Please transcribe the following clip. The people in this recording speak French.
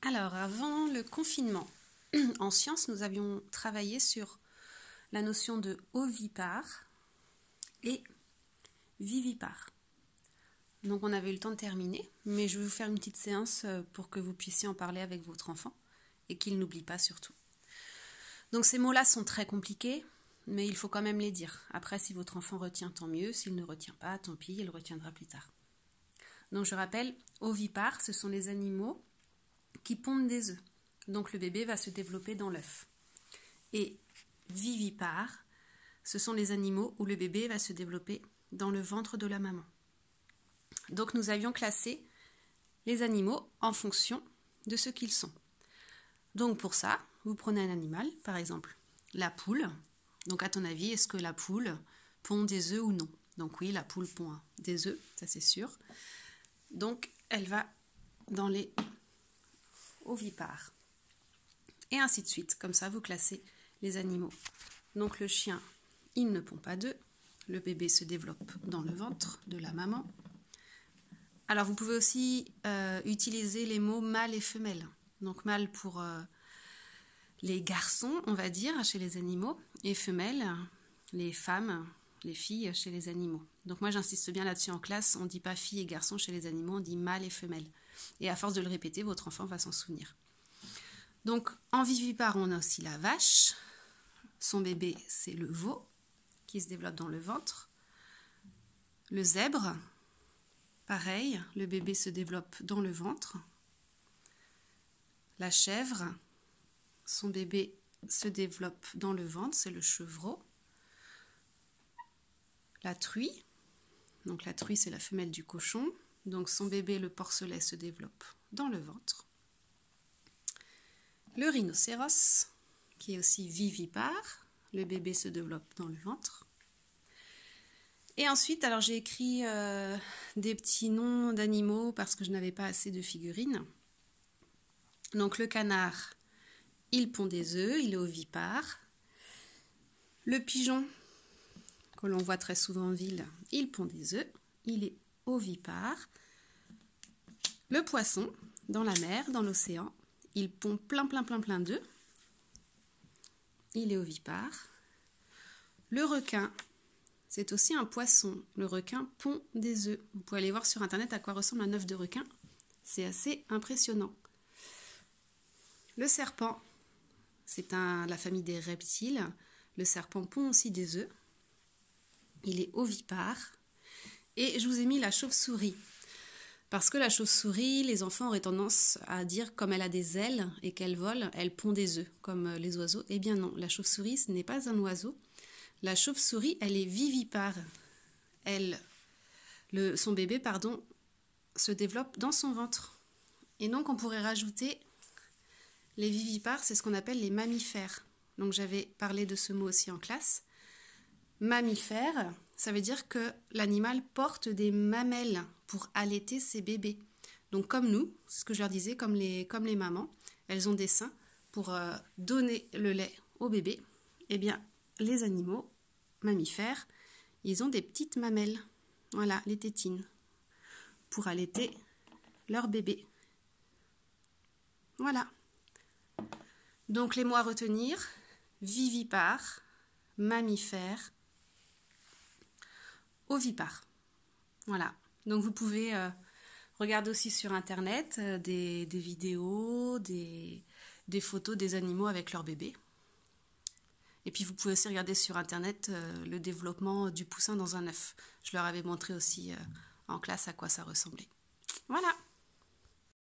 Alors, avant le confinement, en sciences, nous avions travaillé sur la notion de ovipare et vivipare. Donc, on avait eu le temps de terminer, mais je vais vous faire une petite séance pour que vous puissiez en parler avec votre enfant et qu'il n'oublie pas surtout. Donc, ces mots-là sont très compliqués, mais il faut quand même les dire. Après, si votre enfant retient, tant mieux. S'il ne retient pas, tant pis, il retiendra plus tard. Donc, je rappelle, ovipares, ce sont les animaux qui pondent des œufs. Donc, le bébé va se développer dans l'œuf. Et vivipares, ce sont les animaux où le bébé va se développer dans le ventre de la maman. Donc, nous avions classé les animaux en fonction de ce qu'ils sont. Donc, pour ça, vous prenez un animal, par exemple la poule. Donc, à ton avis, est-ce que la poule pond des œufs ou non? Donc, oui, la poule pond des œufs, ça c'est sûr. Donc, elle va dans les ovipares. Et ainsi de suite. Comme ça, vous classez les animaux. Donc, le chien, il ne pond pas d'œufs. Le bébé se développe dans le ventre de la maman. Alors, vous pouvez aussi utiliser les mots mâle et femelle. Donc, mâle pour les garçons, on va dire, chez les animaux, et femelle, les femmes, les filles chez les animaux. Donc, moi, j'insiste bien là-dessus en classe. On ne dit pas filles et garçons chez les animaux, on dit mâle et femelle. Et à force de le répéter, votre enfant va s'en souvenir. Donc, en vivipare, on a aussi la vache. Son bébé, c'est le veau qui se développe dans le ventre. Le zèbre, pareil, le bébé se développe dans le ventre. La chèvre, son bébé se développe dans le ventre, c'est le chevreau. La truie, donc la truie, c'est la femelle du cochon. Donc, son bébé, le porcelet, se développe dans le ventre. Le rhinocéros, qui est aussi vivipare, le bébé se développe dans le ventre. Et ensuite, alors j'ai écrit des petits noms d'animaux parce que je n'avais pas assez de figurines. Donc le canard, il pond des œufs, il est ovipare. Le pigeon, que l'on voit très souvent en ville, il pond des œufs, il est ovipare. Le poisson, dans la mer, dans l'océan, il pond plein d'œufs. Il est ovipare. Le requin, c'est aussi un poisson. Le requin pond des œufs. Vous pouvez aller voir sur internet à quoi ressemble un œuf de requin. C'est assez impressionnant. Le serpent, c'est la famille des reptiles. Le serpent pond aussi des œufs. Il est ovipare. Et je vous ai mis la chauve-souris. Parce que la chauve-souris, les enfants auraient tendance à dire comme elle a des ailes et qu'elle vole, elle pond des œufs comme les oiseaux. Eh bien non, la chauve-souris, ce n'est pas un oiseau. La chauve-souris, elle est vivipare. Son bébé, se développe dans son ventre. Et donc, on pourrait rajouter les vivipares, c'est ce qu'on appelle les mammifères. Donc, j'avais parlé de ce mot aussi en classe. Mammifère, ça veut dire que l'animal porte des mamelles pour allaiter ses bébés. Donc, comme nous, c'est ce que je leur disais, comme les mamans, elles ont des seins pour donner le lait au bébé. Eh bien, les animaux mammifères, ils ont des petites mamelles, voilà, les tétines, pour allaiter leur bébé. Voilà. Donc les mots à retenir, vivipare, mammifère, ovipare. Voilà. Donc vous pouvez regarder aussi sur internet des vidéos, des photos des animaux avec leur bébé. Et puis vous pouvez aussi regarder sur internet le développement du poussin dans un œuf. Je leur avais montré aussi en classe à quoi ça ressemblait. Voilà.